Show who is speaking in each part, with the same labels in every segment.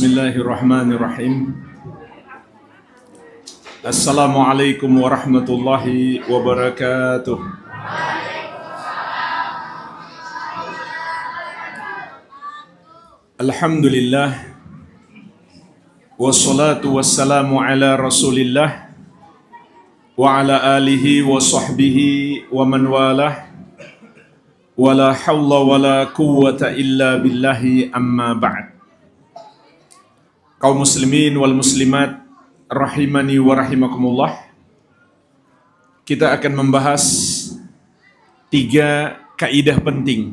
Speaker 1: Bismillahirrahmanirrahim. Assalamualaikum warahmatullahi wabarakatuh. Alhamdulillah. Wassalatu wassalamu ala rasulillah wa ala alihi wa sahbihi wa man walah. Wala hawla wala quwwata illa billahi amma ba'd. Kaum muslimin wal muslimat rahimani wa rahimakumullah. Kita akan membahas 3 kaidah penting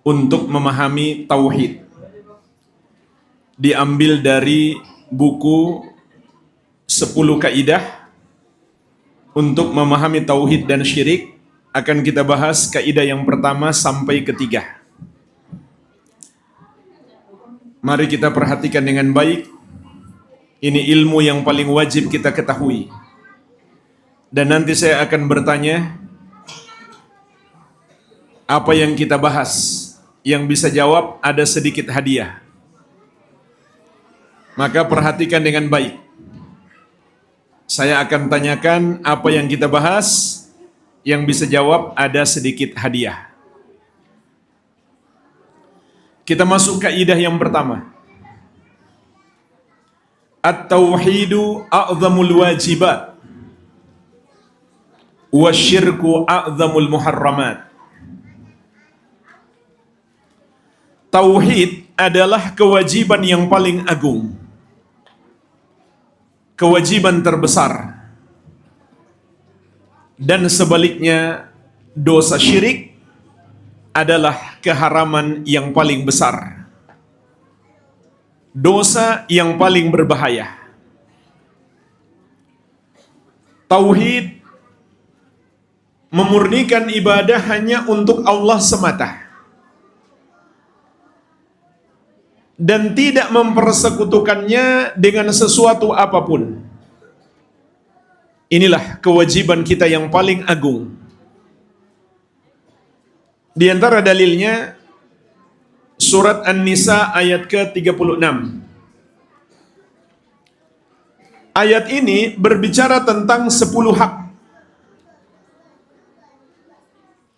Speaker 1: untuk memahami tauhid. Diambil dari buku 10 kaidah untuk memahami tauhid dan syirik. Akan kita bahas kaidah yang pertama sampai ketiga. Mari kita perhatikan dengan baik. Ini ilmu yang paling wajib kita ketahui. Dan nanti saya akan bertanya, apa yang kita bahas? Yang bisa jawab ada sedikit hadiah. Maka perhatikan dengan baik. Saya akan tanyakan apa yang kita bahas. Yang bisa jawab ada sedikit hadiah. Kita masuk kaidah yang pertama. At-tauhidu a'zamul wajibat wa syirku a'zamul muharramat. Tauhid adalah kewajiban yang paling agung, kewajiban terbesar. Dan sebaliknya, dosa syirik adalah keharaman yang paling besar, dosa yang paling berbahaya. Tauhid memurnikan ibadah hanya untuk Allah semata dan tidak mempersekutukannya dengan sesuatu apapun. Inilah kewajiban kita yang paling agung. Di antara dalilnya surat An-Nisa ayat ke-36. Ayat ini berbicara tentang 10 hak.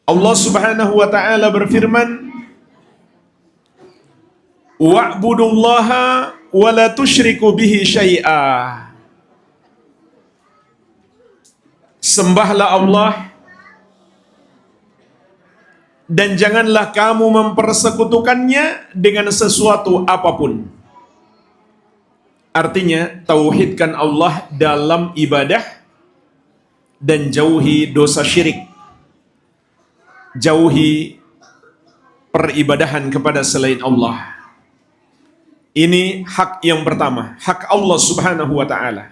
Speaker 1: Allah Subhanahu wa taala berfirman, "Wa'budullaha wa la tusyriku bihi syai'a." Sembahlah Allah dan janganlah kamu mempersekutukannya dengan sesuatu apapun. Artinya, tauhidkan Allah dalam ibadah dan jauhi dosa syirik. Jauhi peribadahan kepada selain Allah. Ini hak yang pertama, hak Allah Subhanahu wa taala.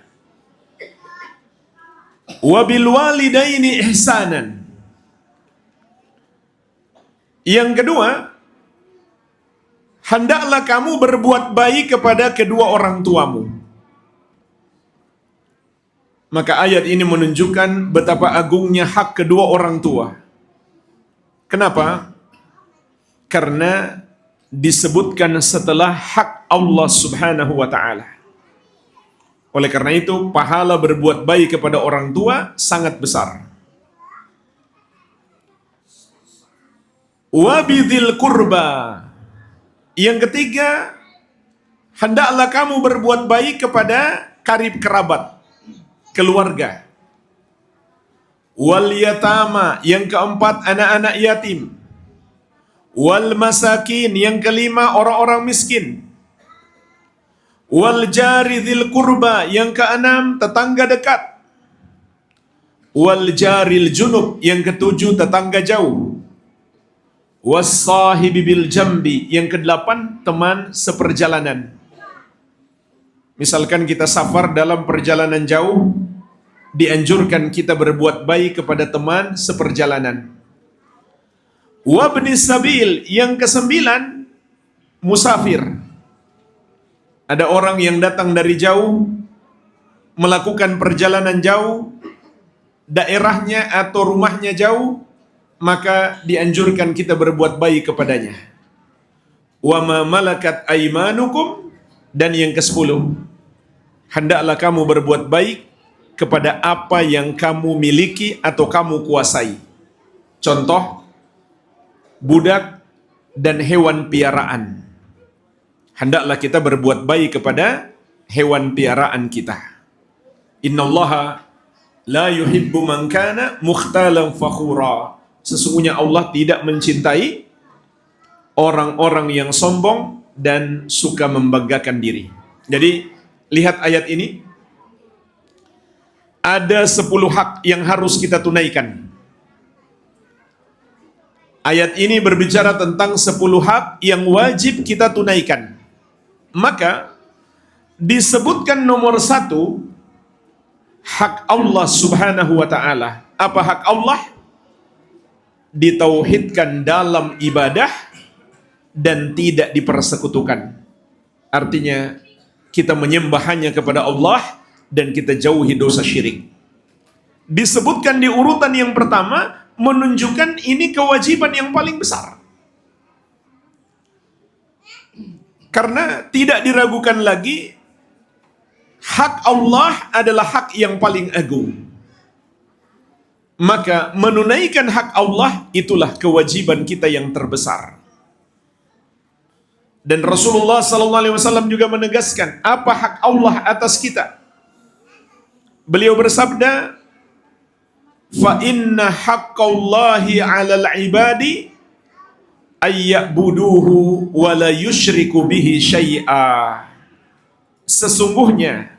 Speaker 1: Wabil walidaini ihsanan. Yang kedua, hendaklah kamu berbuat baik kepada kedua orang tuamu. Maka ayat ini menunjukkan betapa agungnya hak kedua orang tua. Kenapa? Karena disebutkan setelah hak Allah Subhanahu wa taala. Oleh karena itu, pahala berbuat baik kepada orang tua sangat besar. Wabidhil kurba. Yang ketiga, hendaklah kamu berbuat baik kepada karib kerabat, keluarga. Wal yatama. Yang keempat, anak-anak yatim. Wal masakin. Yang kelima, orang-orang miskin. Wal jari dzil qurba. Yang keenam, tetangga dekat. Wal jaril junub. Yang ketujuh, tetangga jauh. Was sahibi bil jambi. Yang kedelapan, teman seperjalanan. Misalkan kita safar dalam perjalanan jauh, dianjurkan kita berbuat baik kepada teman seperjalanan. Wabnis sabil. Yang kesembilan, musafir. Ada orang yang datang dari jauh, melakukan perjalanan jauh, daerahnya atau rumahnya jauh, maka dianjurkan kita berbuat baik kepadanya. Wa ma malakat aimanukum Dan yang ke-10, hendaklah kamu berbuat baik kepada apa yang kamu miliki atau kamu kuasai. Contoh, budak dan hewan piaraan. Hendaklah kita berbuat baik kepada hewan piaraan kita. Innallaha la yuhibbu man kana mukhtalan fakhura. Sesungguhnya Allah tidak mencintai orang-orang yang sombong dan suka membanggakan diri. Jadi, lihat ayat ini. Ada 10 hak yang harus kita tunaikan. Ayat ini berbicara tentang 10 hak yang wajib kita tunaikan. Maka, disebutkan nomor 1, hak Allah subhanahu wa ta'ala. Apa hak Allah? Ditauhidkan dalam ibadah dan tidak dipersekutukan. Artinya, kita menyembah hanya kepada Allah dan kita jauhi dosa syirik. Disebutkan di urutan yang pertama, menunjukkan ini kewajiban yang paling besar. Karena tidak diragukan lagi, hak Allah adalah hak yang paling agung. Maka menunaikan hak Allah itulah kewajiban kita yang terbesar. Dan Rasulullah SAW juga menegaskan apa hak Allah atas kita. Beliau bersabda, fa inna haqqallahi 'alal 'ibadi ayya'buduhu wa la yusyriku bihi syai'a. Sesungguhnya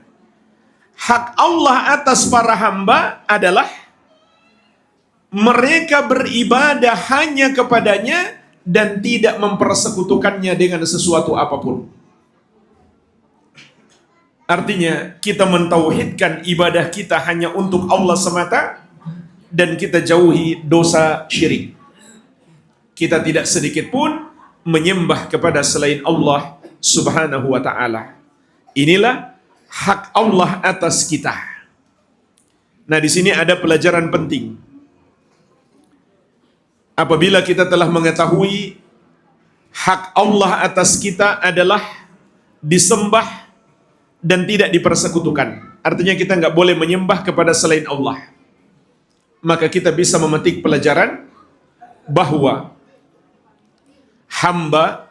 Speaker 1: hak Allah atas para hamba adalah mereka beribadah hanya kepadanya dan tidak mempersekutukannya dengan sesuatu apapun. Artinya, kita mentauhidkan ibadah kita hanya untuk Allah semata dan kita jauhi dosa syirik. Kita tidak sedikit pun menyembah kepada selain Allah subhanahu wa ta'ala. Inilah hak Allah atas kita. Nah, di sini ada pelajaran penting. Apabila kita telah mengetahui hak Allah atas kita adalah disembah dan tidak dipersekutukan. Artinya kita nggak boleh menyembah kepada selain Allah. Maka kita bisa memetik pelajaran bahwa hamba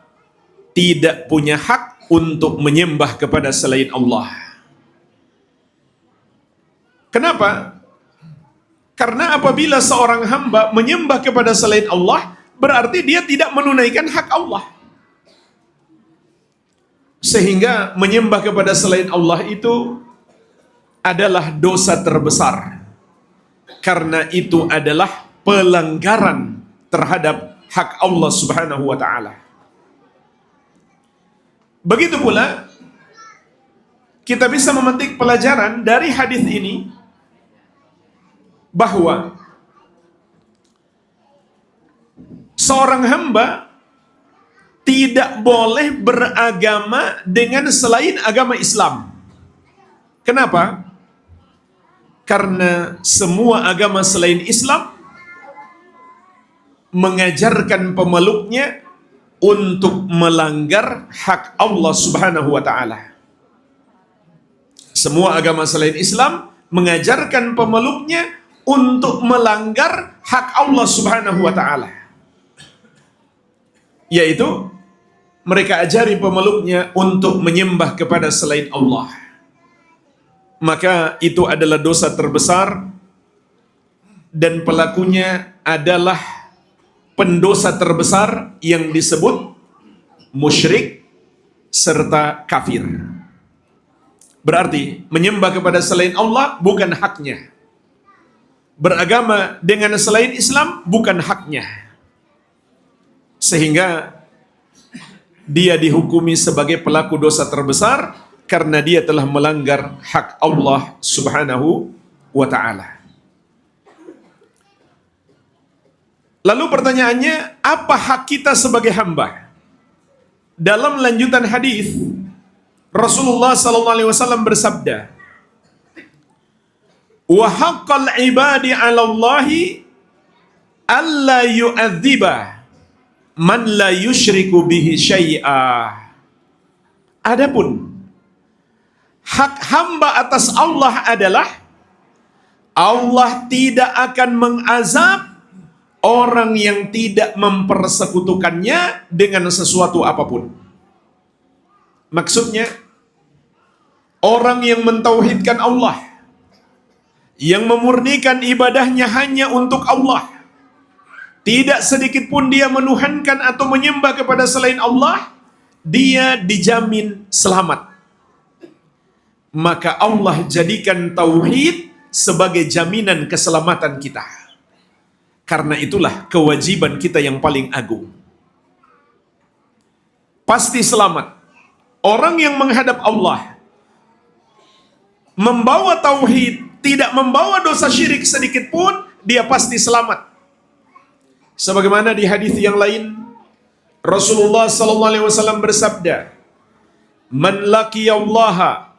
Speaker 1: tidak punya hak untuk menyembah kepada selain Allah. Kenapa? Karena apabila seorang hamba menyembah kepada selain Allah, berarti dia tidak menunaikan hak Allah. Sehingga menyembah kepada selain Allah itu adalah dosa terbesar. Karena itu adalah pelanggaran terhadap hak Allah subhanahu wa ta'ala. Begitu pula, kita bisa memetik pelajaran dari hadis ini, bahwa seorang hamba tidak boleh beragama dengan selain agama Islam. Kenapa? Karena semua agama selain Islam mengajarkan pemeluknya untuk melanggar hak Allah subhanahu wa ta'ala. Semua agama selain Islam mengajarkan pemeluknya untuk melanggar hak Allah subhanahu wa ta'ala. Yaitu, mereka ajari pemeluknya untuk menyembah kepada selain Allah. Maka itu adalah dosa terbesar dan pelakunya adalah pendosa terbesar yang disebut musyrik serta kafir. Berarti menyembah kepada selain Allah bukan haknya. Beragama dengan selain Islam bukan haknya. Sehingga dia dihukumi sebagai pelaku dosa terbesar karena dia telah melanggar hak Allah subhanahu wa ta'ala. Lalu pertanyaannya, apa hak kita sebagai hamba? Dalam lanjutan hadis, Rasulullah SAW bersabda, wa haqqal ibadi 'ala Allahi alla yu'adziba man la yusyriku bihi syai'a. Adapun Hak hamba atas Allah adalah Allah tidak akan mengazab orang yang tidak mempersekutukannya dengan sesuatu apapun. Maksudnya, orang yang mentauhidkan Allah, yang memurnikan ibadahnya hanya untuk Allah, tidak sedikit pun dia menuhankan atau menyembah kepada selain Allah, dia dijamin selamat. Maka Allah jadikan tauhid sebagai jaminan keselamatan kita. Karena itulah kewajiban kita yang paling agung. Pasti selamat. Orang yang menghadap Allah, membawa tauhid, tidak membawa dosa syirik sedikit pun, dia pasti selamat. Sebagaimana di hadis yang lain, Rasulullah sallallahu alaihi wasallam bersabda, "Man laqiyallaha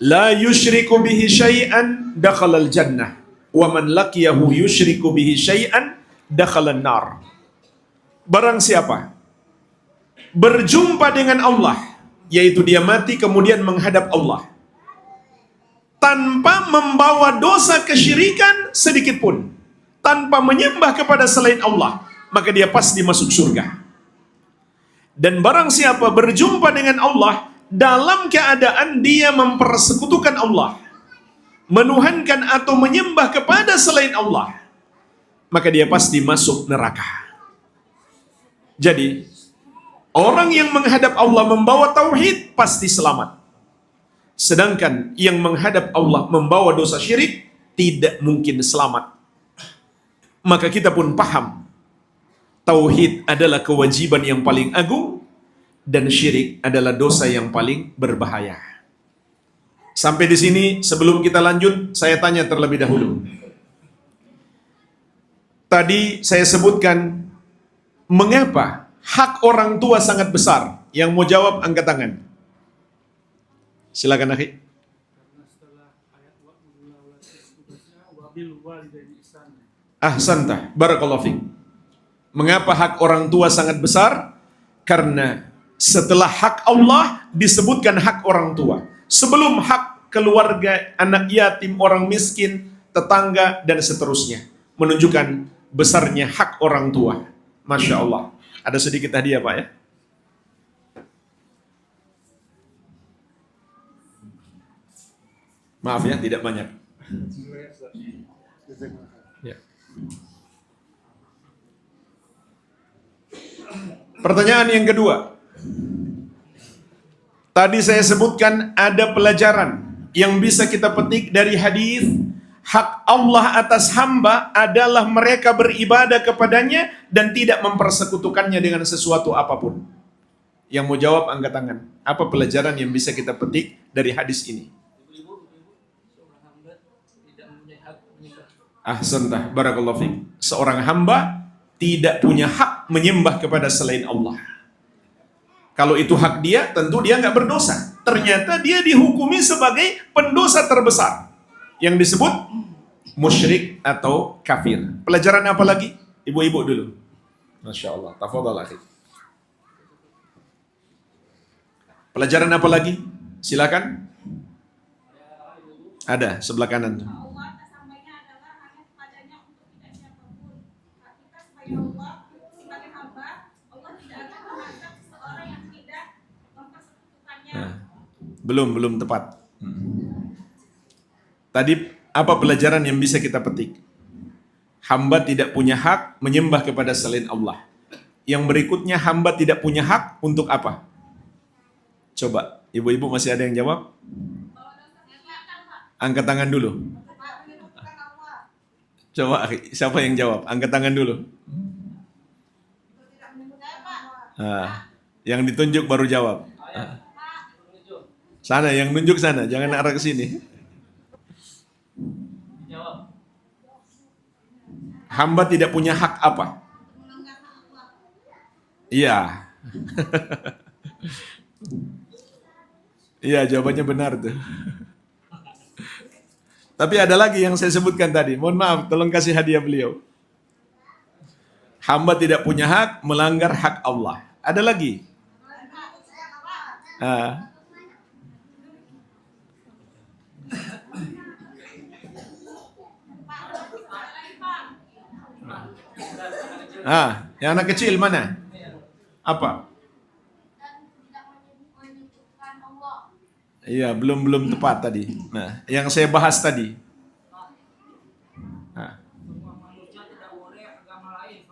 Speaker 1: la yusyriku bihi syai'an dakhalal jannah, wa man laqiyahu yusyriku bihi syai'an dakhalan nar." Barang siapa berjumpa dengan Allah, yaitu dia mati kemudian menghadap Allah, tanpa membawa dosa kesyirikan sedikit pun, tanpa menyembah kepada selain Allah, maka dia pasti masuk surga. Dan barang siapa berjumpa dengan Allah dalam keadaan dia mempersekutukan Allah, menuhankan atau menyembah kepada selain Allah, maka dia pasti masuk neraka. Jadi, orang yang menghadap Allah membawa tauhid pasti selamat. Sedangkan yang menghadap Allah membawa dosa syirik tidak mungkin selamat. Maka kita pun paham, tauhid adalah kewajiban yang paling agung dan syirik adalah dosa yang paling berbahaya. Sampai di sini, sebelum kita lanjut, saya tanya terlebih dahulu. Tadi saya sebutkan mengapa hak orang tua sangat besar. Yang mau jawab angkat tangan. Silakan akhi. Ahsanta, barakallahu fiik. Mengapa hak orang tua sangat besar? Karena setelah hak Allah disebutkan hak orang tua. Sebelum hak keluarga, anak yatim, orang miskin, tetangga, dan seterusnya. Menunjukkan besarnya hak orang tua. Masya Allah. Ada sedikit hadiah Pak ya. Maaf ya, tidak banyak. Ya. Pertanyaan yang kedua. Tadi saya sebutkan ada pelajaran yang bisa kita petik dari hadis, hak Allah atas hamba adalah mereka beribadah kepadanya dan tidak mempersekutukannya dengan sesuatu apapun. Yang mau jawab angkat tangan. Apa pelajaran yang bisa kita petik dari hadis ini? Ahsantah, barakallahu fiik. Seorang hamba tidak punya hak menyembah kepada selain Allah. Kalau itu hak dia, tentu dia nggak berdosa. Ternyata dia dihukumi sebagai pendosa terbesar, yang disebut musyrik atau kafir. Pelajaran apa lagi? Ibu-ibu dulu. Masya Allah. Tafadhal akhi. Pelajaran apa lagi? Silakan. Ada sebelah kanan tuh. Belum tepat. Tadi apa pelajaran yang bisa kita petik? Hamba tidak punya hak menyembah kepada selain Allah. Yang berikutnya, hamba tidak punya hak untuk apa? Coba, ibu-ibu masih ada yang jawab? Angkat tangan dulu. Coba, siapa yang jawab? Angkat tangan dulu. Yang ditunjuk baru jawab. Sana, yang nunjuk sana, jangan arah ke sini. Hamba tidak punya hak apa? Iya. Iya, jawabannya benar tuh. Tapi ada lagi yang saya sebutkan tadi. Mohon maaf, tolong kasih hadiah beliau. Hamba tidak punya hak melanggar hak Allah. Ada lagi? Yang anak kecil mana? Apa? Iya, belum tepat tadi. Nah, yang saya bahas tadi.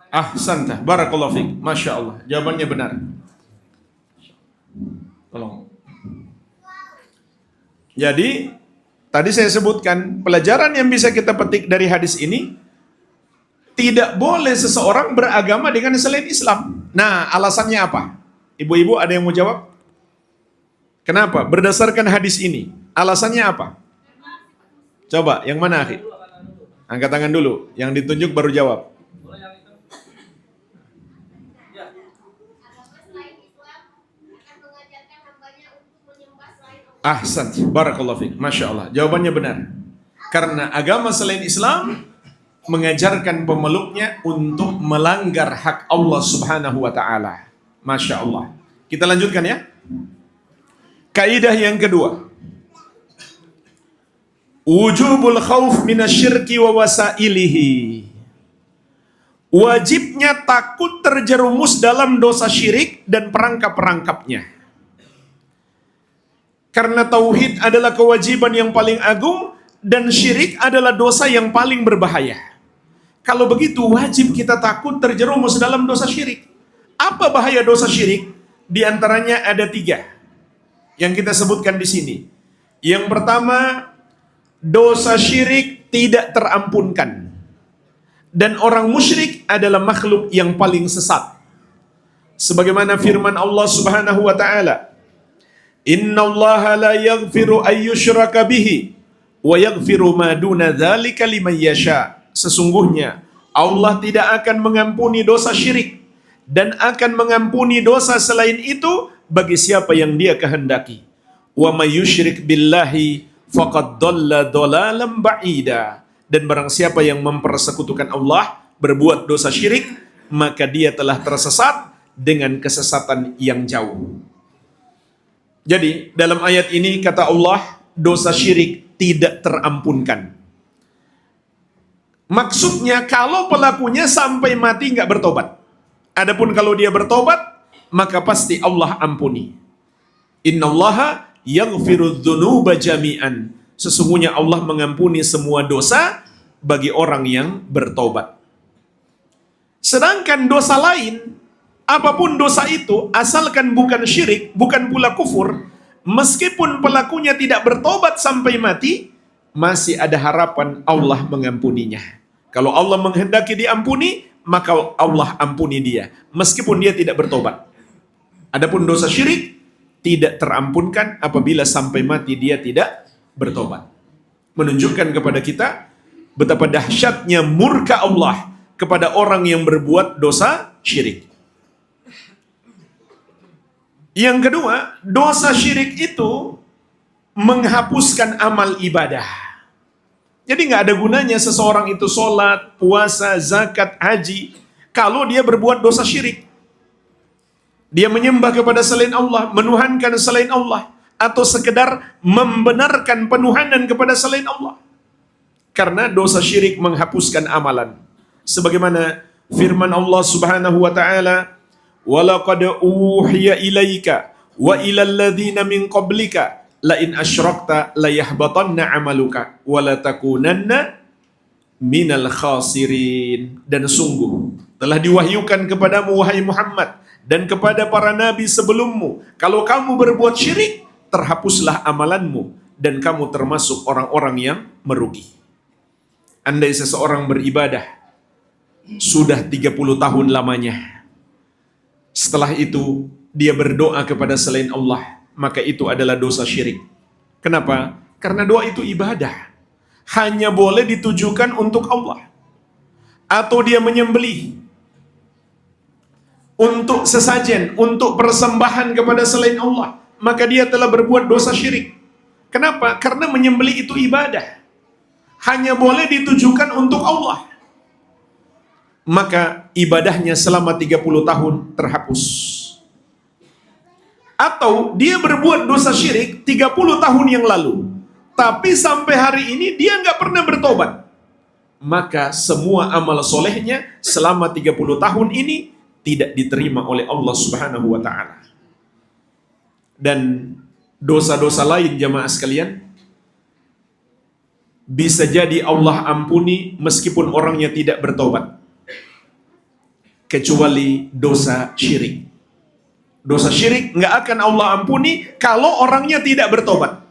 Speaker 1: Ahsanta, barakallahu fiik. Masya Allah, jawabannya benar. Tolong. Jadi, tadi saya sebutkan, pelajaran yang bisa kita petik dari hadis ini, tidak boleh seseorang beragama dengan selain Islam. Nah, alasannya apa? Ibu-ibu ada yang mau jawab? Kenapa? Berdasarkan hadis ini. Alasannya apa? Coba, yang mana, akhi? Angkat tangan dulu. Yang ditunjuk baru jawab. Ahsan, barakallahu fiik. Masya Allah, jawabannya benar. Karena agama selain Islam mengajarkan pemeluknya untuk melanggar hak Allah Subhanahu wa ta'ala. Masya Allah. Kita lanjutkan ya. Kaidah yang kedua. Wujubul khauf minasyirki wa wasailihi. Wajibnya takut terjerumus dalam dosa syirik dan perangkap-perangkapnya. Karena tauhid adalah kewajiban yang paling agung dan syirik adalah dosa yang paling berbahaya. Kalau begitu wajib kita takut terjerumus dalam dosa syirik. Apa bahaya dosa syirik? Di antaranya ada 3 yang kita sebutkan di sini. Yang pertama, dosa syirik tidak terampunkan. Dan orang musyrik adalah makhluk yang paling sesat. Sebagaimana firman Allah Subhanahu wa ta'ala, Innallaha la yaghfiru ayyushraka bihi wa yaghfiru ma duna dzalika liman yasha. Sesungguhnya Allah tidak akan mengampuni dosa syirik dan akan mengampuni dosa selain itu bagi siapa yang Dia kehendaki. Wa may yusyrik billahi faqad dhalla dhalalan ba'ida. Dan barang siapa yang mempersekutukan Allah, berbuat dosa syirik, maka dia telah tersesat dengan kesesatan yang jauh. Jadi dalam ayat ini kata Allah, dosa syirik tidak terampunkan. Maksudnya kalau pelakunya sampai mati nggak bertobat. Adapun kalau dia bertobat, maka pasti Allah ampuni. Innallaha yaghfiru dzunuba jami'an. Sesungguhnya Allah mengampuni semua dosa bagi orang yang bertobat. Sedangkan dosa lain, apapun dosa itu, asalkan bukan syirik, bukan pula kufur, meskipun pelakunya tidak bertobat sampai mati, masih ada harapan Allah mengampuninya. Kalau Allah menghendaki diampuni, maka Allah ampuni dia, meskipun dia tidak bertobat. Adapun dosa syirik tidak terampunkan apabila sampai mati dia tidak bertobat. Menunjukkan kepada kita betapa dahsyatnya murka Allah kepada orang yang berbuat dosa syirik. Yang kedua, dosa syirik itu menghapuskan amal ibadah. Jadi nggak ada gunanya seseorang itu sholat, puasa, zakat, haji, kalau dia berbuat dosa syirik. Dia menyembah kepada selain Allah, menuhankan selain Allah, atau sekedar membenarkan penuhanan kepada selain Allah. Karena dosa syirik menghapuskan amalan. Sebagaimana firman Allah Subhanahu wa ta'ala, وَلَقَدْ أُوحِيَ إِلَيْكَ وَإِلَى الَّذِينَ مِنْ قَبْلِكَ لَإِنْ أَشْرَكْتَ لَيَحْبَطَنَّ عَمَلُكَ وَلَتَكُونَنَّ مِنَ الْخَاسِرِينَ. Dan sungguh telah diwahyukan kepadamu wahai Muhammad dan kepada para nabi sebelummu, kalau kamu berbuat syirik, terhapuslah amalanmu dan kamu termasuk orang-orang yang merugi. Andai seseorang beribadah sudah 30 tahun lamanya, setelah itu dia berdoa kepada selain Allah, maka itu adalah dosa syirik. Kenapa? Karena doa itu ibadah, hanya boleh ditujukan untuk Allah. Atau dia menyembelih untuk sesajen, untuk persembahan kepada selain Allah, maka dia telah berbuat dosa syirik. Kenapa? Karena menyembelih itu ibadah, hanya boleh ditujukan untuk Allah. Maka ibadahnya selama 30 tahun terhapus. Atau dia berbuat dosa syirik 30 tahun yang lalu, tapi sampai hari ini dia nggak pernah bertobat. maka semua amal solehnya selama 30 tahun ini tidak diterima oleh Allah Subhanahu wa ta'ala. Dan dosa-dosa lain jamaah sekalian, bisa jadi Allah ampuni meskipun orangnya tidak bertobat, kecuali dosa syirik. Dosa syirik nggak akan Allah ampuni kalau orangnya tidak bertobat.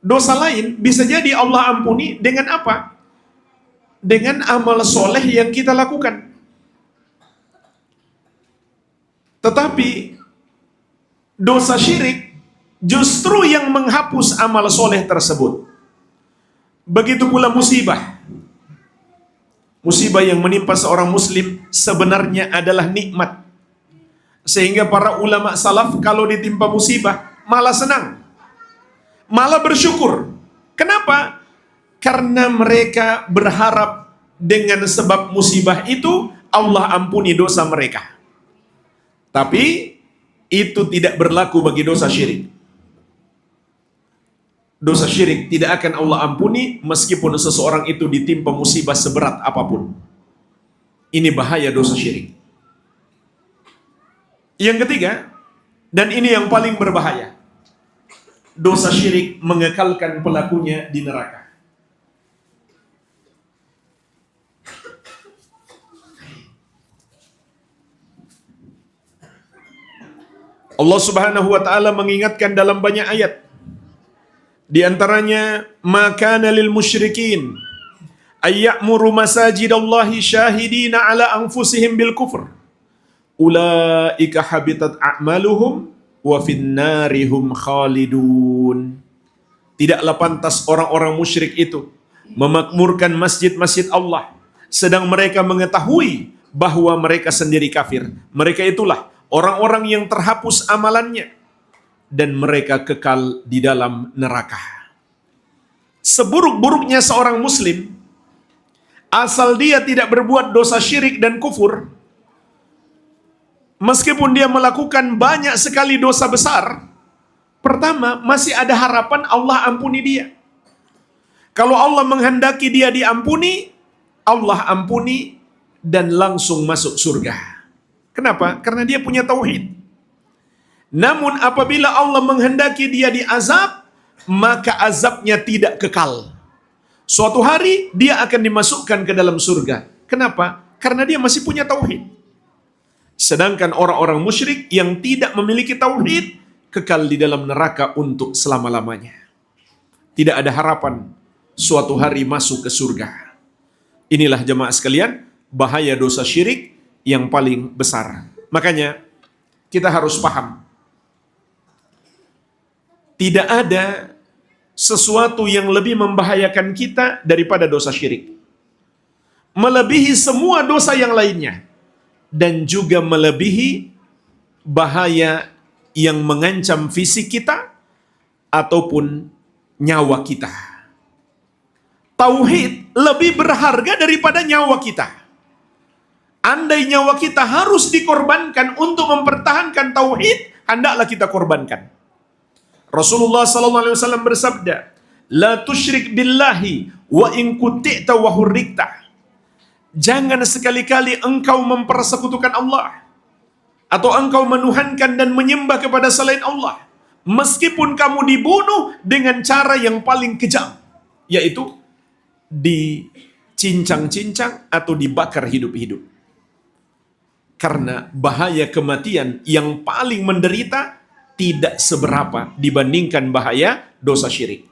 Speaker 1: Dosa lain bisa jadi Allah ampuni dengan apa? Dengan amal soleh yang kita lakukan. Tetapi dosa syirik justru yang menghapus amal soleh tersebut. Begitu pula musibah. Musibah yang menimpa seorang muslim sebenarnya adalah nikmat. Sehingga para ulama salaf kalau ditimpa musibah malah senang, malah bersyukur. Kenapa? Karena mereka berharap dengan sebab musibah itu Allah ampuni dosa mereka. Tapi itu tidak berlaku bagi dosa syirik. Dosa syirik tidak akan Allah ampuni meskipun seseorang itu ditimpa musibah seberat apapun. Ini bahaya dosa syirik. Yang ketiga, dan ini yang paling berbahaya, dosa syirik mengekalkan pelakunya di neraka. Allah Subhanahu wa ta'ala mengingatkan dalam banyak ayat. Di antaranya, maka lil musyrikin ayya'muru masajidallahi syahidina ala anfusihim bil kufr. Ulaika habitat a'maluhum wa finnarihum khalidun. Tidaklah pantas orang-orang musyrik itu memakmurkan masjid-masjid Allah sedang mereka mengetahui bahwa mereka sendiri kafir. Mereka itulah orang-orang yang terhapus amalannya dan mereka kekal di dalam neraka. Seburuk-buruknya seorang muslim, asal dia tidak berbuat dosa syirik dan kufur, meskipun dia melakukan banyak sekali dosa besar, pertama masih ada harapan Allah ampuni dia. Kalau Allah menghendaki dia diampuni, Allah ampuni dan langsung masuk surga. Kenapa? Karena dia punya tauhid. Namun apabila Allah menghendaki dia diazab, maka azabnya tidak kekal. Suatu hari dia akan dimasukkan ke dalam surga. Kenapa? Karena dia masih punya tauhid. Sedangkan orang-orang musyrik yang tidak memiliki tauhid kekal di dalam neraka untuk selama-lamanya. Tidak ada harapan suatu hari masuk ke surga. Inilah jemaah sekalian, bahaya dosa syirik yang paling besar. Makanya kita harus paham, tidak ada sesuatu yang lebih membahayakan kita daripada dosa syirik. Melebihi semua dosa yang lainnya. Dan juga melebihi bahaya yang mengancam fisik kita ataupun nyawa kita. Tauhid lebih berharga daripada nyawa kita. Andai nyawa kita harus dikorbankan untuk mempertahankan tauhid, hendaklah kita korbankan. Rasulullah SAW bersabda, la tusyrik billahi wa in kuti'ta wa hurrikta. Jangan sekali-kali engkau mempersekutukan Allah atau engkau menuhankan dan menyembah kepada selain Allah, meskipun kamu dibunuh dengan cara yang paling kejam, yaitu dicincang-cincang atau dibakar hidup-hidup. Karena bahaya kematian yang paling menderita tidak seberapa dibandingkan bahaya dosa syirik.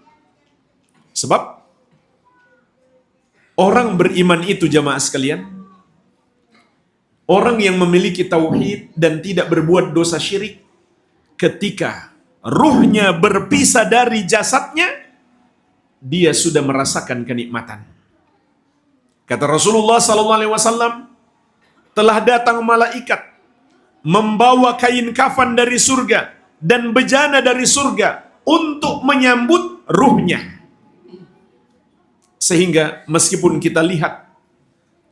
Speaker 1: Sebab orang beriman itu jamaah sekalian, orang yang memiliki tauhid dan tidak berbuat dosa syirik, ketika ruhnya berpisah dari jasadnya, dia sudah merasakan kenikmatan. Kata Rasulullah SAW, telah datang malaikat membawa kain kafan dari surga dan bejana dari surga untuk menyambut ruhnya. Sehingga meskipun kita lihat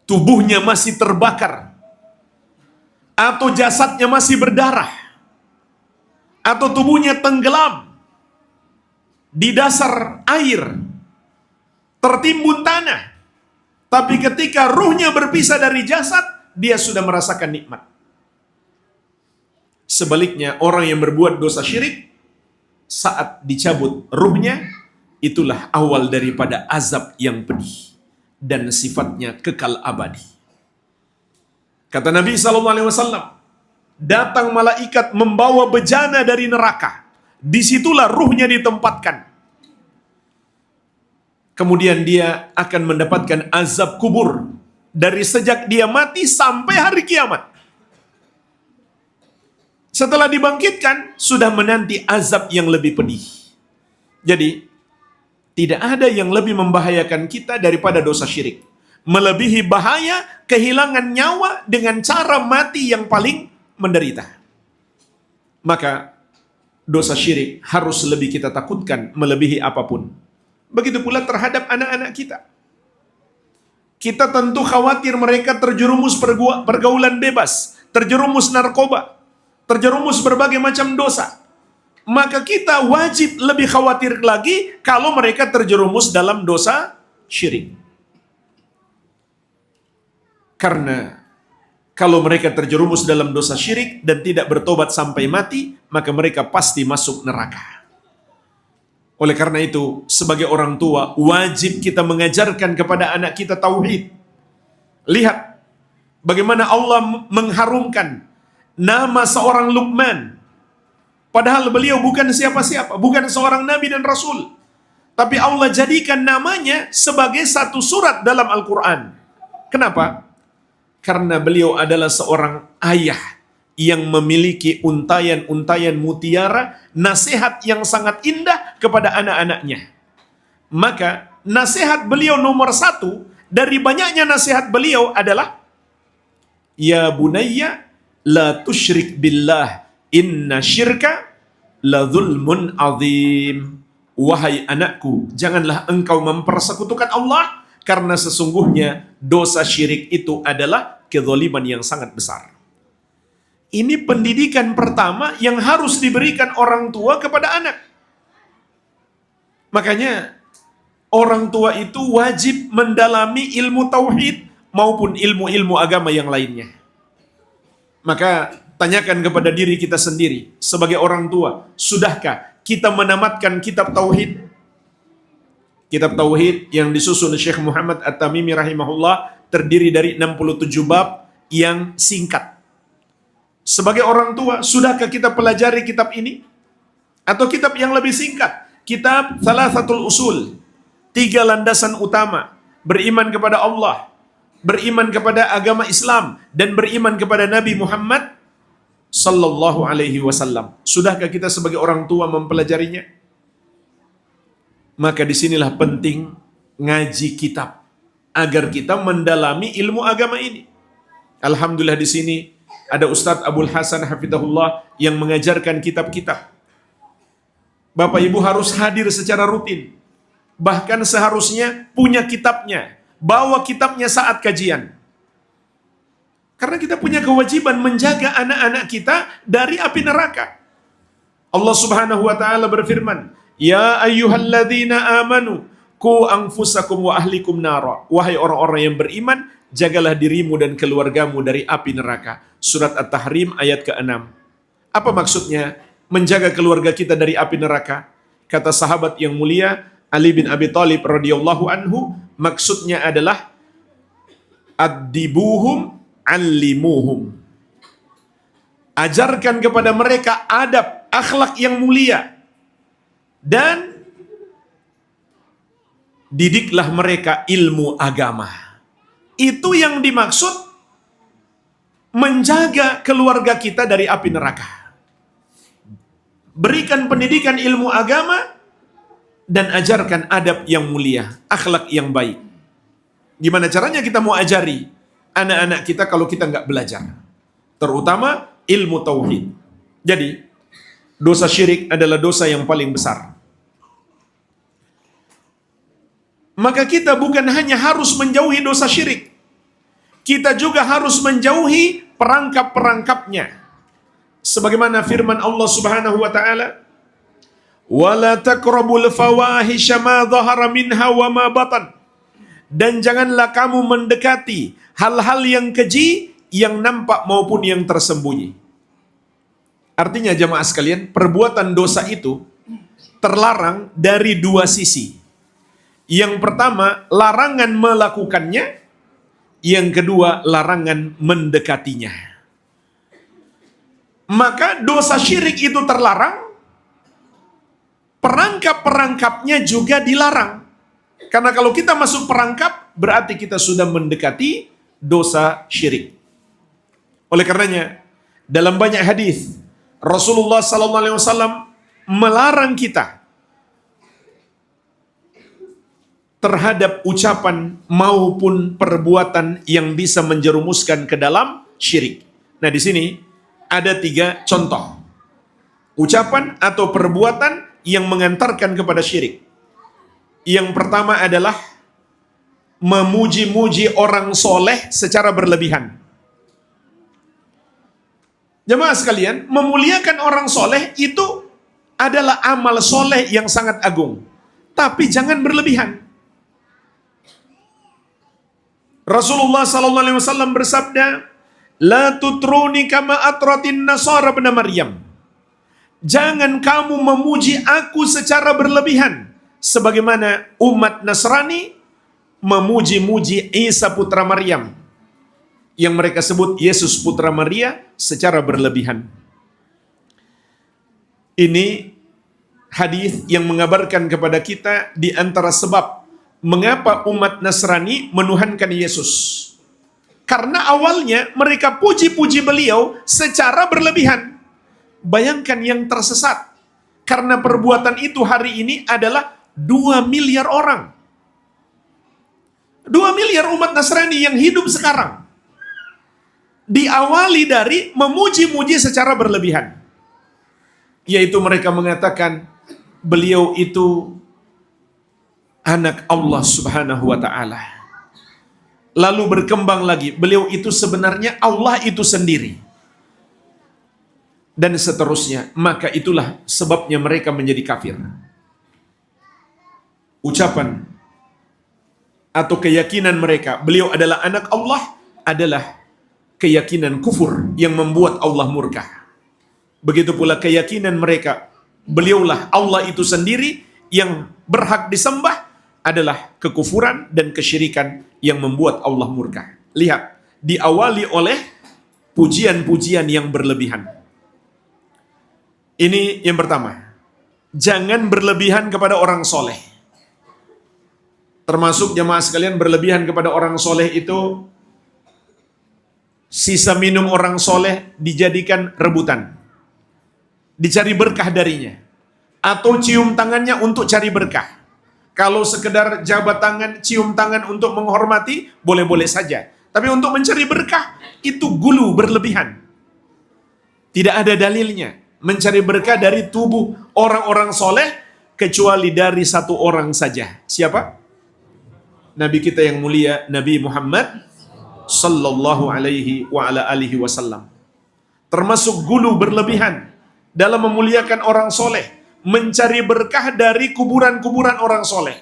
Speaker 1: tubuhnya masih terbakar, atau jasadnya masih berdarah, atau tubuhnya tenggelam di dasar air, tertimbun tanah, Tapi ketika ruhnya berpisah dari jasad, dia sudah merasakan nikmat. Sebaliknya, orang yang berbuat dosa syirik, saat dicabut ruhnya, itulah awal daripada azab yang pedih dan sifatnya kekal abadi. Kata Nabi SAW, datang malaikat membawa bejana dari neraka. Disitulah ruhnya ditempatkan. Kemudian dia akan mendapatkan azab kubur dari sejak dia mati sampai hari kiamat. Setelah dibangkitkan, sudah menanti azab yang lebih pedih. Jadi, tidak ada yang lebih membahayakan kita daripada dosa syirik. Melebihi bahaya kehilangan nyawa dengan cara mati yang paling menderita. Maka, dosa syirik harus lebih kita takutkan melebihi apapun. Begitu pula terhadap anak-anak kita. Kita tentu khawatir mereka terjerumus pergaulan bebas, terjerumus narkoba, terjerumus berbagai macam dosa. Maka kita wajib lebih khawatir lagi kalau mereka terjerumus dalam dosa syirik. Karena kalau mereka terjerumus dalam dosa syirik dan tidak bertobat sampai mati, maka mereka pasti masuk neraka. Oleh karena itu, sebagai orang tua, wajib kita mengajarkan kepada anak kita tauhid. Lihat bagaimana Allah mengharumkan nama seorang Luqman. Padahal beliau bukan siapa-siapa, bukan seorang nabi dan rasul. Tapi Allah jadikan namanya sebagai satu surat dalam Al-Quran. Kenapa? Karena beliau adalah seorang ayah yang memiliki untayan-untayan mutiara, nasihat yang sangat indah kepada anak-anaknya. Maka nasihat beliau nomor satu dari banyaknya nasihat beliau adalah, Ya bunayya la tusyrik billah inna syirka la zulmun azim. Wahai anakku, janganlah engkau mempersekutukan Allah, karena sesungguhnya dosa syirik itu adalah kezaliman yang sangat besar. Ini pendidikan pertama yang harus diberikan orang tua kepada anak. Makanya orang tua itu wajib mendalami ilmu tauhid maupun ilmu-ilmu agama yang lainnya. Maka tanyakan kepada diri kita sendiri sebagai orang tua, sudahkah kita menamatkan kitab tauhid? Kitab tauhid yang disusun Syekh Muhammad At-Tamimi rahimahullah terdiri dari 67 bab yang singkat. Sebagai orang tua, sudahkah kita pelajari kitab ini? Atau kitab yang lebih singkat? Kitab Thalathatul Usul. 3 landasan utama. Beriman kepada Allah, beriman kepada agama Islam, dan beriman kepada Nabi Muhammad Sallallahu Alaihi Wasallam. Sudahkah kita sebagai orang tua mempelajarinya? Maka disinilah penting ngaji kitab, agar kita mendalami ilmu agama ini. Alhamdulillah di sini ada Ustadz Abdul Hasan Hafidahullah yang mengajarkan kitab-kitab. Bapak Ibu harus hadir secara rutin. Bahkan seharusnya punya kitabnya. Bawa kitabnya saat kajian. Karena kita punya kewajiban menjaga anak-anak kita dari api neraka. Allah Subhanahu wa taala berfirman, "Ya ayyuhalladzina amanu qu anfusakum wa ahlikum nara." Wahai orang-orang yang beriman, jagalah dirimu dan keluargamu dari api neraka. Surat At-Tahrim ayat ke-6. Apa maksudnya menjaga keluarga kita dari api neraka? Kata sahabat yang mulia Ali bin Abi Thalib radhiyallahu anhu, maksudnya adalah addibuhum allimuhum. Ajarkan kepada mereka adab, akhlak yang mulia, dan didiklah mereka ilmu agama. Itu yang dimaksud menjaga keluarga kita dari api neraka. Berikan pendidikan ilmu agama dan ajarkan adab yang mulia, akhlak yang baik. Gimana caranya kita mau ajari anak-anak kita kalau kita nggak belajar? Terutama ilmu tauhid. Jadi, dosa syirik adalah dosa yang paling besar. Maka kita bukan hanya harus menjauhi dosa syirik, kita juga harus menjauhi perangkap-perangkapnya. Sebagaimana firman Allah Subhanahu wa taala, "Wala taqrabul fawahisha ma dhahara minha wa ma batan." Dan janganlah kamu mendekati hal-hal yang keji, yang nampak maupun yang tersembunyi. Artinya jamaah sekalian, perbuatan dosa itu terlarang dari dua sisi. Yang pertama, larangan melakukannya. Yang kedua, larangan mendekatinya. Maka dosa syirik itu terlarang, perangkap-perangkapnya juga dilarang. Karena kalau kita masuk perangkap, berarti kita sudah mendekati dosa syirik. Oleh karenanya, dalam banyak hadis Rasulullah SAW melarang kita terhadap ucapan maupun perbuatan yang bisa menjerumuskan ke dalam syirik. Nah, di sini ada 3 contoh ucapan atau perbuatan yang mengantarkan kepada syirik. Yang pertama adalah memuji-muji orang soleh secara berlebihan. Jemaah sekalian, memuliakan orang soleh itu adalah amal soleh yang sangat agung. Tapi jangan berlebihan. Rasulullah SAW bersabda, La tutruni kama atratin nasara bin Maryam. Jangan kamu memuji aku secara berlebihan, sebagaimana umat Nasrani memuji-muji Isa putra Maryam, yang mereka sebut Yesus putra Maria, secara berlebihan. Ini hadis yang mengabarkan kepada kita di antara sebab mengapa umat Nasrani menuhankan Yesus. Karena awalnya mereka puji-puji beliau secara berlebihan. Bayangkan yang tersesat. Karena perbuatan itu hari ini adalah 2 miliar orang. 2 miliar umat Nasrani yang hidup sekarang. Diawali dari memuji-muji secara berlebihan. Yaitu mereka mengatakan beliau itu anak Allah Subhanahu wa ta'ala. Lalu berkembang lagi, beliau itu sebenarnya Allah itu sendiri. Dan seterusnya. Maka itulah sebabnya mereka menjadi kafir. Ucapan atau keyakinan mereka, beliau adalah anak Allah, adalah keyakinan kufur yang membuat Allah murka. Begitu pula keyakinan mereka, beliaulah Allah itu sendiri yang berhak disembah, adalah kekufuran dan kesyirikan yang membuat Allah murka. Lihat, diawali oleh pujian-pujian yang berlebihan. Ini yang pertama. Jangan berlebihan kepada orang soleh. Termasuk jemaah sekalian, berlebihan kepada orang soleh itu, sisa minum orang soleh dijadikan rebutan. Dicari berkah darinya. Atau cium tangannya untuk cari berkah. Kalau sekedar jabat tangan, cium tangan untuk menghormati, boleh-boleh saja. Tapi untuk mencari berkah, itu gulu berlebihan. Tidak ada dalilnya. Mencari berkah dari tubuh orang-orang soleh, kecuali dari satu orang saja. Siapa? Nabi kita yang mulia, Nabi Muhammad sallallahu alaihi wa ala alihi wasallam. Termasuk gulu berlebihan dalam memuliakan orang soleh. Mencari berkah dari kuburan-kuburan orang soleh.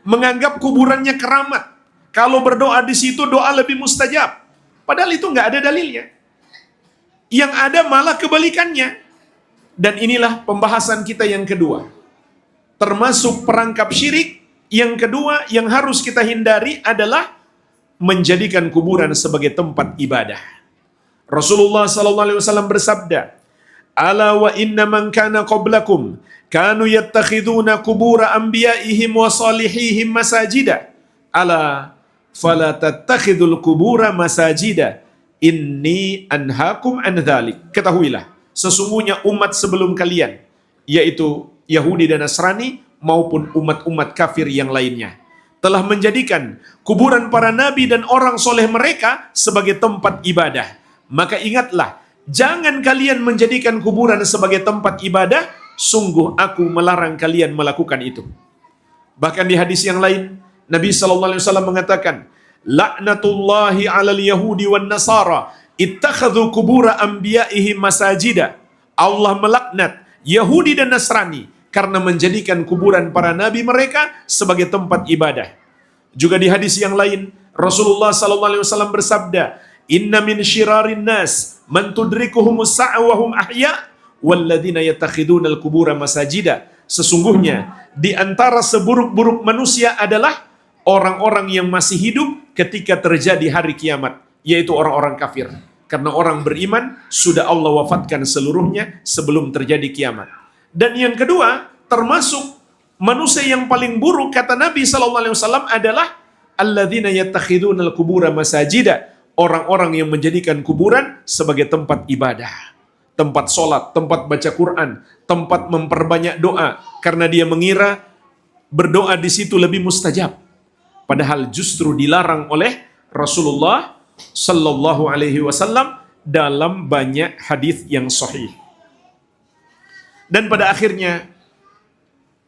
Speaker 1: Menganggap kuburannya keramat. Kalau berdoa di situ, doa lebih mustajab. Padahal itu nggak ada dalilnya. Yang ada malah kebalikannya. Dan inilah pembahasan kita yang kedua. Termasuk perangkap syirik. Yang kedua yang harus kita hindari adalah menjadikan kuburan sebagai tempat ibadah. Rasulullah SAW bersabda, Ala wa inna man kana qablakum kanu yattakhiduna kubura anbiya'ihim wa salihihim masajida. Ala fala tattakhidul kubura masajida. Inni anhakum an dhalik. Ketahuilah, sesungguhnya umat sebelum kalian, yaitu Yahudi dan Nasrani maupun umat-umat kafir yang lainnya, telah menjadikan kuburan para nabi dan orang soleh mereka sebagai tempat ibadah. Maka ingatlah, jangan kalian menjadikan kuburan sebagai tempat ibadah, sungguh aku melarang kalian melakukan itu. Bahkan di hadis yang lain, Nabi SAW mengatakan, La'natullahi alal yahudi wan nasara, ittakhadhu kubura anbiya'ihim masajida. Allah melaknat Yahudi dan Nasrani karena menjadikan kuburan para nabi mereka sebagai tempat ibadah. Juga di hadis yang lain, Rasulullah SAW bersabda, "Inna min syirarin nas man tudrikuhumus sa'a wa hum ahya walladzina yattakhiduna al-qubura masajida." Sesungguhnya di antara seburuk-buruk manusia adalah orang-orang yang masih hidup ketika terjadi hari kiamat, yaitu orang-orang kafir. Karena orang beriman sudah Allah wafatkan seluruhnya sebelum terjadi kiamat. Dan yang kedua, termasuk manusia yang paling buruk kata Nabi SAW adalah alladzina yattakhiduna al-qubura masajida, orang-orang yang menjadikan kuburan sebagai tempat ibadah, tempat sholat, tempat baca Quran, tempat memperbanyak doa, karena dia mengira berdoa di situ lebih mustajab. Padahal justru dilarang oleh Rasulullah Sallallahu Alaihi Wasallam dalam banyak hadis yang sahih. Dan pada akhirnya,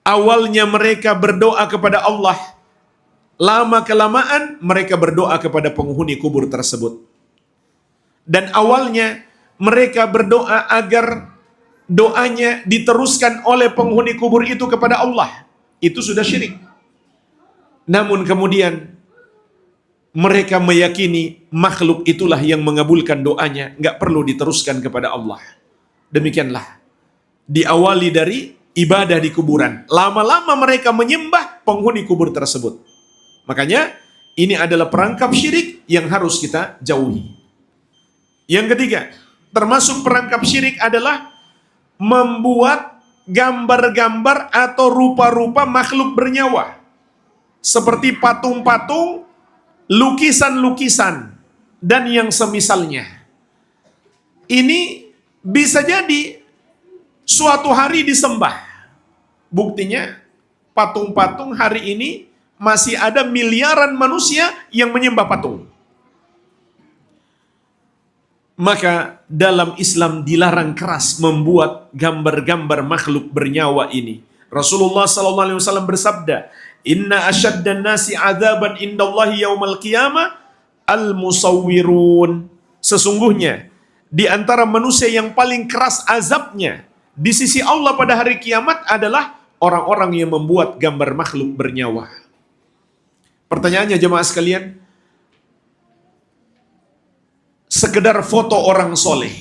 Speaker 1: awalnya mereka berdoa kepada Allah, lama kelamaan mereka berdoa kepada penghuni kubur tersebut. Dan awalnya mereka berdoa agar doanya diteruskan oleh penghuni kubur itu kepada Allah. Itu sudah syirik. Namun kemudian mereka meyakini makhluk itulah yang mengabulkan doanya, nggak perlu diteruskan kepada Allah. Demikianlah diawali dari ibadah di kuburan. Lama-lama mereka menyembah penghuni kubur tersebut. Makanya ini adalah perangkap syirik yang harus kita jauhi. Yang ketiga, termasuk perangkap syirik adalah membuat gambar-gambar atau rupa-rupa makhluk bernyawa. Seperti patung-patung, lukisan-lukisan, dan yang semisalnya. Ini bisa jadi suatu hari disembah. Buktinya, patung-patung hari ini masih ada miliaran manusia yang menyembah patung. Maka dalam Islam dilarang keras membuat gambar-gambar makhluk bernyawa ini. Rasulullah SAW bersabda, "Inna asyaddan nasi adzaban indallahi yaumal qiyamah al-musawwirun." Sesungguhnya di antara manusia yang paling keras azabnya di sisi Allah pada hari kiamat adalah orang-orang yang membuat gambar makhluk bernyawa. Pertanyaannya jemaah sekalian, sekedar foto orang soleh,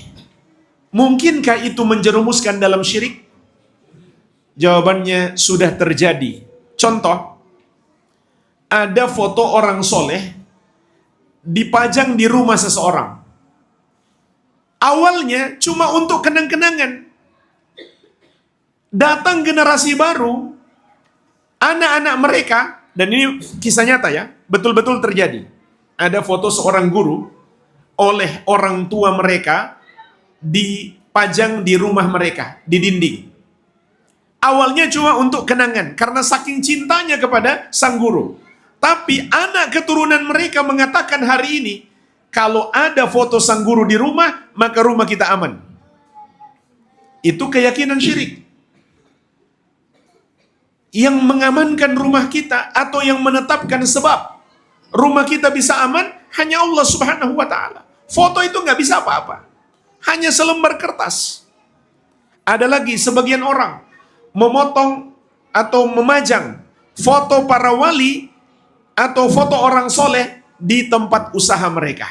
Speaker 1: mungkinkah itu menjerumuskan dalam syirik? Jawabannya sudah terjadi. Contoh, ada foto orang soleh dipajang di rumah seseorang. Awalnya cuma untuk kenang-kenangan. Datang generasi baru, anak-anak mereka, dan ini kisah nyata ya, betul-betul terjadi. Ada foto seorang guru oleh orang tua mereka dipajang di rumah mereka, di dinding. Awalnya cuma untuk kenangan, karena saking cintanya kepada sang guru. Tapi anak keturunan mereka mengatakan hari ini, kalau ada foto sang guru di rumah, maka rumah kita aman. Itu keyakinan syirik. Yang mengamankan rumah kita atau yang menetapkan sebab rumah kita bisa aman hanya Allah Subhanahu wa Ta'ala. Foto itu nggak bisa apa-apa, hanya selembar kertas. Ada lagi sebagian orang memotong atau memajang foto para wali atau foto orang soleh di tempat usaha mereka,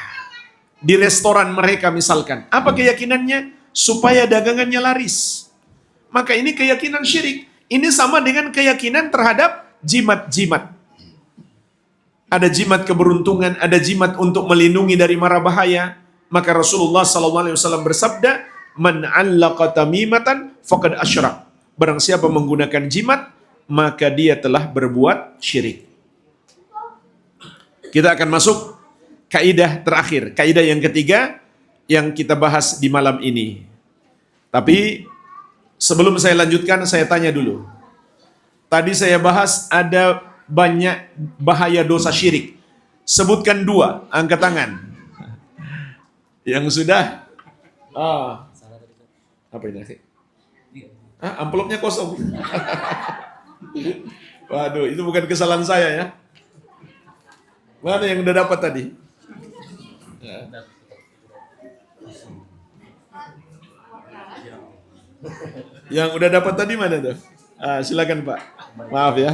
Speaker 1: di restoran mereka misalkan. Apa keyakinannya? Supaya dagangannya laris. Maka ini keyakinan syirik. Ini sama dengan keyakinan terhadap jimat-jimat. Ada jimat keberuntungan, ada jimat untuk melindungi dari mara bahaya. Maka Rasulullah SAW bersabda, "Man 'allaqa tamimatan faqad asyrak." Barang siapa menggunakan jimat, maka dia telah berbuat syirik. Kita akan masuk kaidah terakhir, kaidah yang ketiga yang kita bahas di malam ini. Tapi sebelum saya lanjutkan, saya tanya dulu. Tadi saya bahas ada banyak bahaya dosa syirik. Sebutkan 2, angkat tangan. Yang sudah? Apa ini? Amplopnya kosong. Waduh, itu bukan kesalahan saya ya. Mana yang udah dapat tadi? Yang udah dapat tadi mana tuh? Silakan Pak. Maaf ya.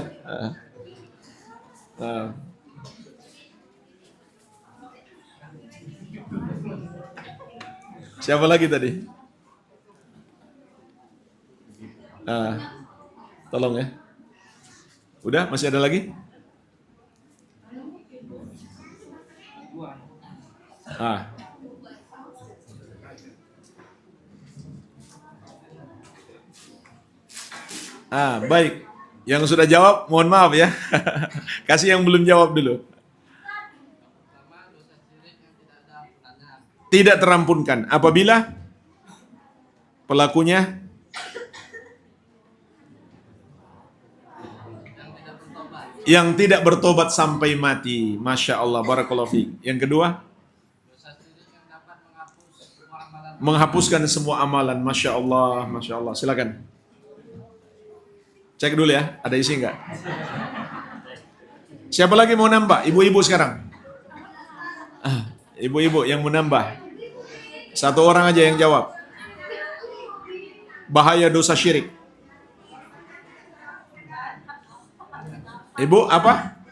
Speaker 1: Siapa lagi tadi? Ah, tolong ya. Udah, masih ada lagi? Ah. Baik. Yang sudah jawab, mohon maaf ya. Kasih yang belum jawab dulu. Tidak terampunkan apabila pelakunya yang tidak bertobat sampai mati. Masya Allah, barakallahu fiik. Yang kedua, menghapuskan semua amalan. Masya Allah, Masya Allah. Silakan. Cek dulu ya, ada isi enggak? Siapa lagi mau nambah? Ibu-ibu sekarang. Ibu-ibu yang mau nambah. Satu orang aja yang jawab. Bahaya dosa syirik. Ibu apa?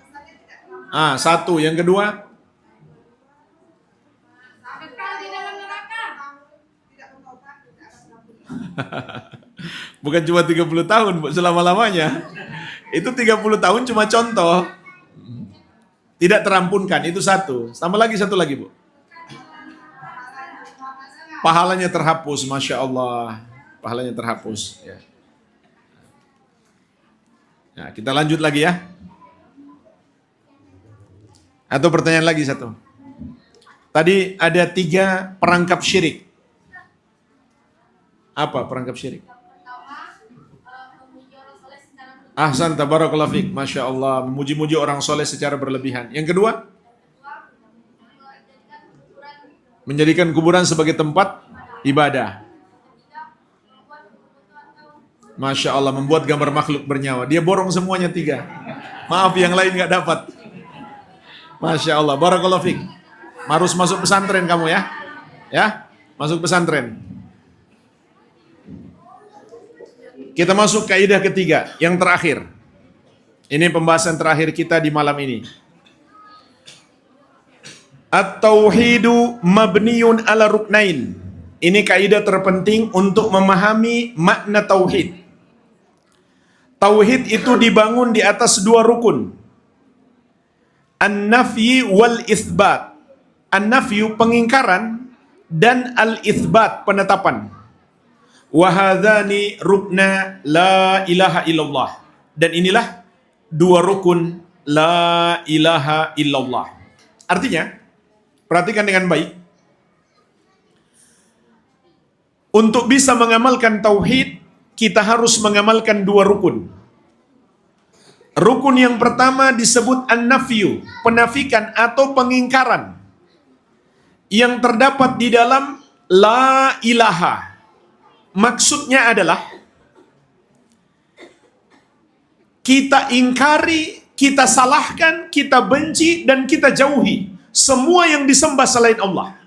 Speaker 1: Satu. Yang kedua? Bukan cuma 30 tahun, Bu, selama-lamanya. Itu 30 tahun cuma contoh. Tidak terampunkan, itu satu. Tambah lagi satu lagi, Bu. Pahalanya terhapus, Masya Allah. Pahalanya terhapus. Ya. Nah, kita lanjut lagi ya. Atau pertanyaan lagi satu. Tadi ada 3 perangkap syirik. Apa perangkap syirik? Ahsan, tabarakallahu fiik. Masya Allah, memuji-muji orang soleh secara berlebihan. Yang kedua? Menjadikan kuburan sebagai tempat ibadah. Masya Allah, membuat gambar makhluk bernyawa. Dia borong semuanya 3. Maaf, yang lain nggak dapat. Masya Allah, barakallahu fiik. Harus masuk pesantren kamu ya. Ya, masuk pesantren. Kita masuk kaidah ketiga, yang terakhir. Ini pembahasan terakhir kita di malam ini. At-tauhidu mabniun ala ruknain. Ini kaidah terpenting untuk memahami makna tauhid. Tauhid itu dibangun di atas 2 rukun. An-nafyi wal itsbat. An-nafyu pengingkaran dan al-itsbat penetapan. Wahadhani rukna la ilaha illallah. Dan inilah 2 rukun la ilaha illallah. Artinya, perhatikan dengan baik. Untuk bisa mengamalkan tauhid, kita harus mengamalkan 2 rukun. Rukun yang pertama disebut an-nafyu, penafikan atau pengingkaran. Yang terdapat di dalam la ilaha. Maksudnya adalah kita ingkari, kita salahkan, kita benci, dan kita jauhi semua yang disembah selain Allah.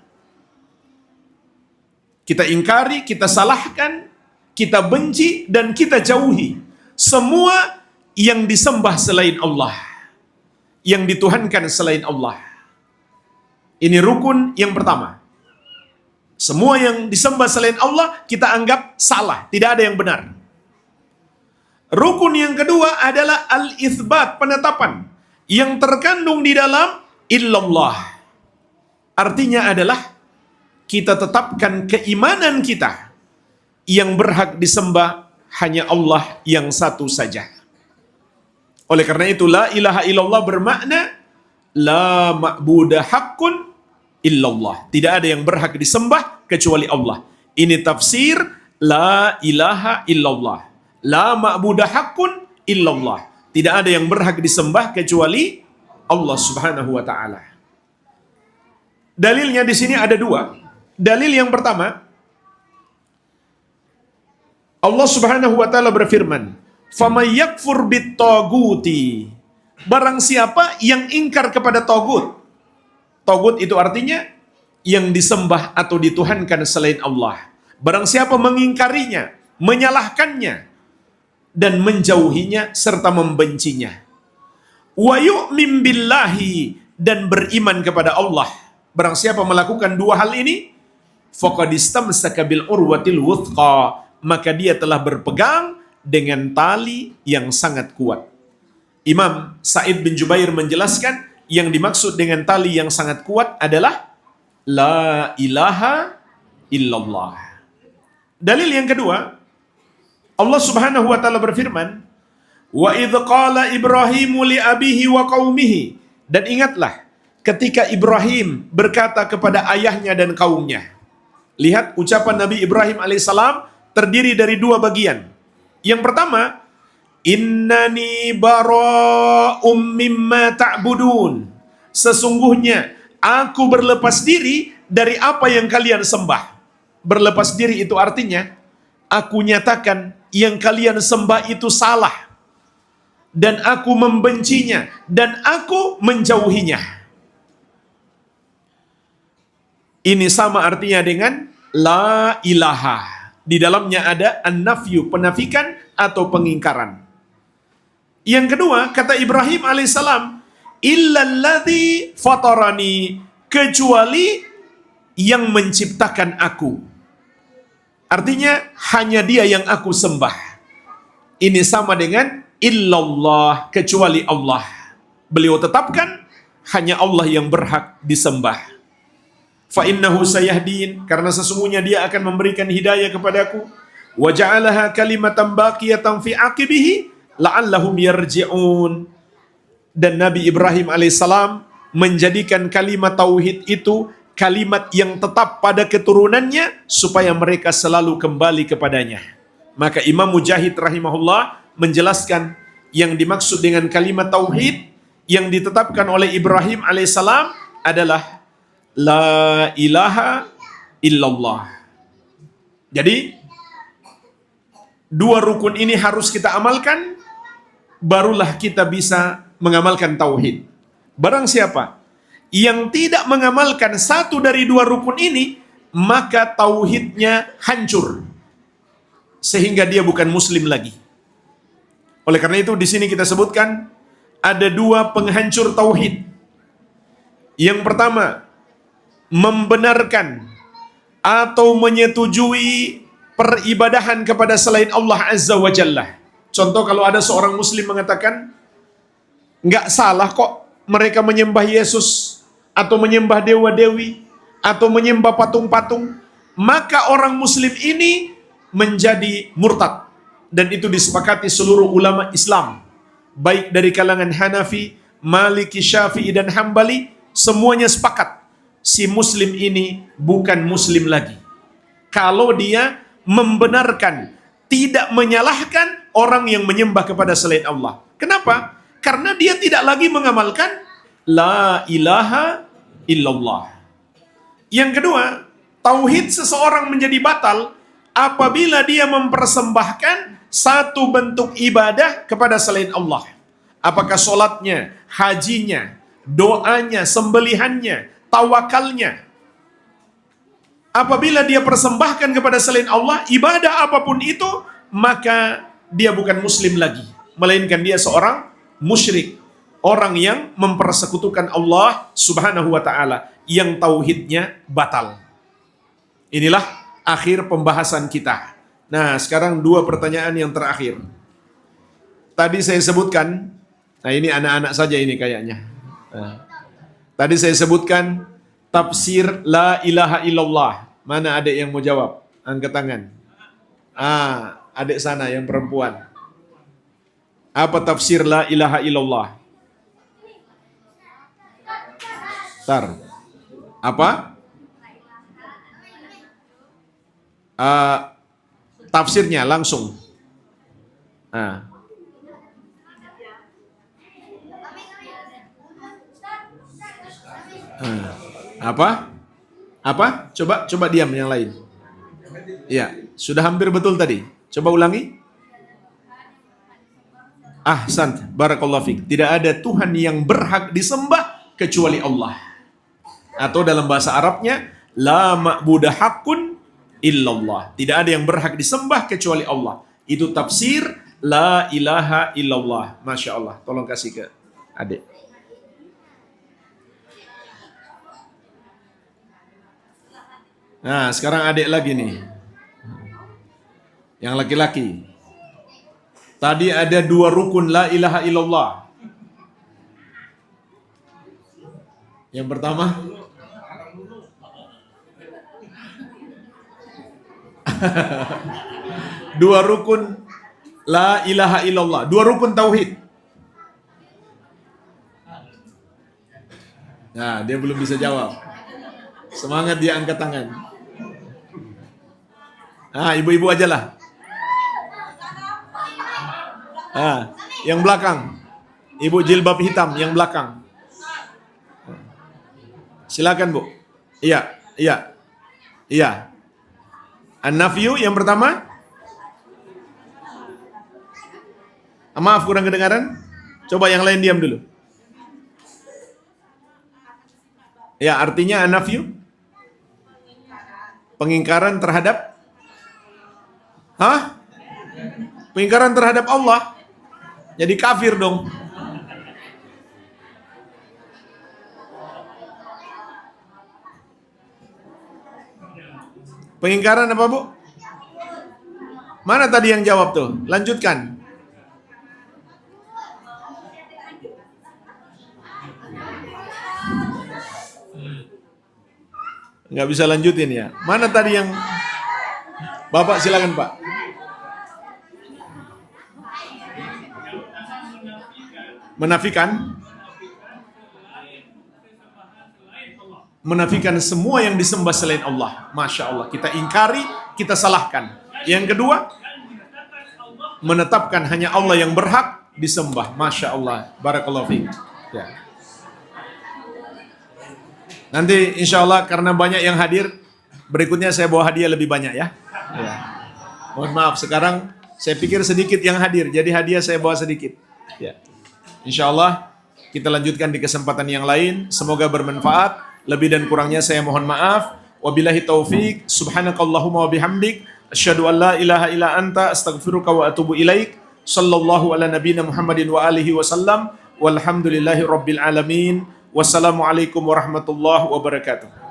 Speaker 1: Kita ingkari, kita salahkan, kita benci, dan kita jauhi semua yang disembah selain Allah, yang dituhankan selain Allah. Ini rukun yang pertama. Semua yang disembah selain Allah kita anggap salah, tidak ada yang benar. Rukun yang kedua adalah al-itsbat, penetapan yang terkandung di dalam illallah. Artinya adalah kita tetapkan keimanan kita yang berhak disembah hanya Allah yang satu saja. Oleh karena itu la ilaha illallah bermakna la ma'budah haqqun illallah. Tidak ada yang berhak disembah kecuali Allah. Ini tafsir la ilaha illallah. La ma'budah haqqun illallah. Tidak ada yang berhak disembah kecuali Allah Subhanahu wa taala. Dalilnya di sini ada 2. Dalil yang pertama, Allah Subhanahu wa taala berfirman, "Faman yakfur bit-taghuti." Barang siapa yang ingkar kepada tagut. Tagut itu artinya yang disembah atau dituhankan selain Allah. Barang siapa mengingkarinya, menyalahkannya, dan menjauhinya serta membencinya. Wa yu'min billahi, dan beriman kepada Allah. Barang siapa melakukan 2 hal ini, faqad istamsaka bil urwatil wuthqa, maka dia telah berpegang dengan tali yang sangat kuat. Imam Sa'id bin Jubair menjelaskan yang dimaksud dengan tali yang sangat kuat adalah la ilaha illallah. Dalil yang kedua, Allah Subhanahu wa taala berfirman, wa idz qala Ibrahimu li abihi wa qaumihi, dan ingatlah ketika Ibrahim berkata kepada ayahnya dan kaumnya. Lihat ucapan Nabi Ibrahim alaihissalam terdiri dari dua bagian. Yang pertama, innani bara'um mimma ta'budun. Sesungguhnya aku berlepas diri dari apa yang kalian sembah. Berlepas diri itu artinya aku nyatakan yang kalian sembah itu salah, dan aku membencinya, dan aku menjauhinya. Ini sama artinya dengan la ilaha. Di dalamnya ada an-nafyu, penafikan atau pengingkaran. Yang kedua, kata Ibrahim alaihissalam, illalladzi fatarani, kecuali yang menciptakan aku. Artinya hanya dia yang aku sembah. Ini sama dengan illallah, kecuali Allah. Beliau tetapkan hanya Allah yang berhak disembah. Fa innahu sayahdin, karena sesungguhnya dia akan memberikan hidayah kepadaku. Wa ja'alaha kalimatan baqiyatan fi aqibihi la'allahum yarji'un. Dan Nabi Ibrahim alaihissalam menjadikan kalimat tauhid itu kalimat yang tetap pada keturunannya supaya mereka selalu kembali kepadanya. Maka Imam Mujahid rahimahullah menjelaskan yang dimaksud dengan kalimat tauhid yang ditetapkan oleh Ibrahim alaihissalam adalah la ilaha illallah. Jadi dua rukun ini harus kita amalkan, barulah kita bisa mengamalkan tauhid. Barang siapa yang tidak mengamalkan satu dari dua rukun ini, maka tauhidnya hancur, sehingga dia bukan muslim lagi. Oleh karena itu di sini kita sebutkan ada dua penghancur tauhid. Yang pertama, membenarkan atau menyetujui peribadahan kepada selain Allah Azza wa Jalla. Contoh, kalau ada seorang muslim mengatakan, nggak salah kok mereka menyembah Yesus, atau menyembah dewa-dewi, atau menyembah patung-patung, maka orang muslim ini menjadi murtad. Dan itu disepakati seluruh ulama Islam, baik dari kalangan Hanafi, Maliki, Syafi'i, dan Hambali, semuanya sepakat si muslim ini bukan muslim lagi kalau dia membenarkan, tidak menyalahkan orang yang menyembah kepada selain Allah. Kenapa? Karena dia tidak lagi mengamalkan la ilaha illallah. Yang kedua, tauhid seseorang menjadi batal apabila dia mempersembahkan satu bentuk ibadah kepada selain Allah. Apakah sholatnya, hajinya, doanya, sembelihannya, tawakalnya. Apabila dia persembahkan kepada selain Allah, ibadah apapun itu, maka dia bukan muslim lagi, melainkan dia seorang musyrik, orang yang mempersekutukan Allah Subhanahu wa taala, yang tauhidnya batal. Inilah akhir pembahasan kita. Nah, sekarang dua pertanyaan yang terakhir. Tadi saya sebutkan, nah ini anak-anak saja ini kayaknya. Tadi saya sebutkan tafsir la ilaha illallah. Mana adik yang mau jawab? Angkat tangan. Adik sana yang perempuan. Apa tafsir la ilaha illallah? Tar. Apa? Tafsirnya langsung. Apa? Apa? Coba diam yang lain. Ya, sudah hampir betul tadi. Coba ulangi. Ahsan, barakallahu fiik. Tidak ada Tuhan yang berhak disembah kecuali Allah. Atau dalam bahasa Arabnya, la ma'budah haqqun illallah. Tidak ada yang berhak disembah kecuali Allah. Itu tafsir la ilaha illallah. Masya Allah. Tolong kasih ke adik. Nah, sekarang adik lagi nih. Yang laki-laki. Tadi ada 2 rukun la ilaha illallah. Yang pertama, dua rukun la ilaha illallah, 2 rukun tauhid. Nah, dia belum bisa jawab. Semangat dia angkat tangan. Ah, ibu-ibu aja lah. Ah, yang belakang. Ibu jilbab hitam yang belakang. Silakan, Bu. Iya, iya. Iya. An-nafyu yang pertama. Maaf kurang kedengaran. Coba yang lain diam dulu. Ya, artinya an-nafyu pengingkaran terhadap pengingkaran terhadap Allah. Jadi kafir dong. Pengingkaran apa, Bu? Mana tadi yang jawab tuh? Lanjutkan. Nggak bisa lanjutin ya. Mana tadi yang Bapak silakan, Pak. Menafikan semua yang disembah selain Allah. Masya Allah. Kita ingkari, kita salahkan. Yang kedua, menetapkan hanya Allah yang berhak disembah. Masya Allah. Barakallahu fiik. Ya. Nanti insya Allah karena banyak yang hadir, berikutnya saya bawa hadiah lebih banyak ya. Ya. Mohon maaf, sekarang saya pikir sedikit yang hadir, jadi hadiah saya bawa sedikit. Ya. Insya Allah kita lanjutkan di kesempatan yang lain. Semoga bermanfaat. Lebih dan kurangnya saya mohon maaf. Wabillahi taufik. Subhanakallahumma wa bihamdik. Asyhadu an la ilaha illa anta astaghfiruka wa atubu ilaik. Sallallahu ala nabiyina Muhammadin wa alihi wasallam. Walhamdulillahi rabbil alamin. Wassalamualaikum warahmatullahi wabarakatuh.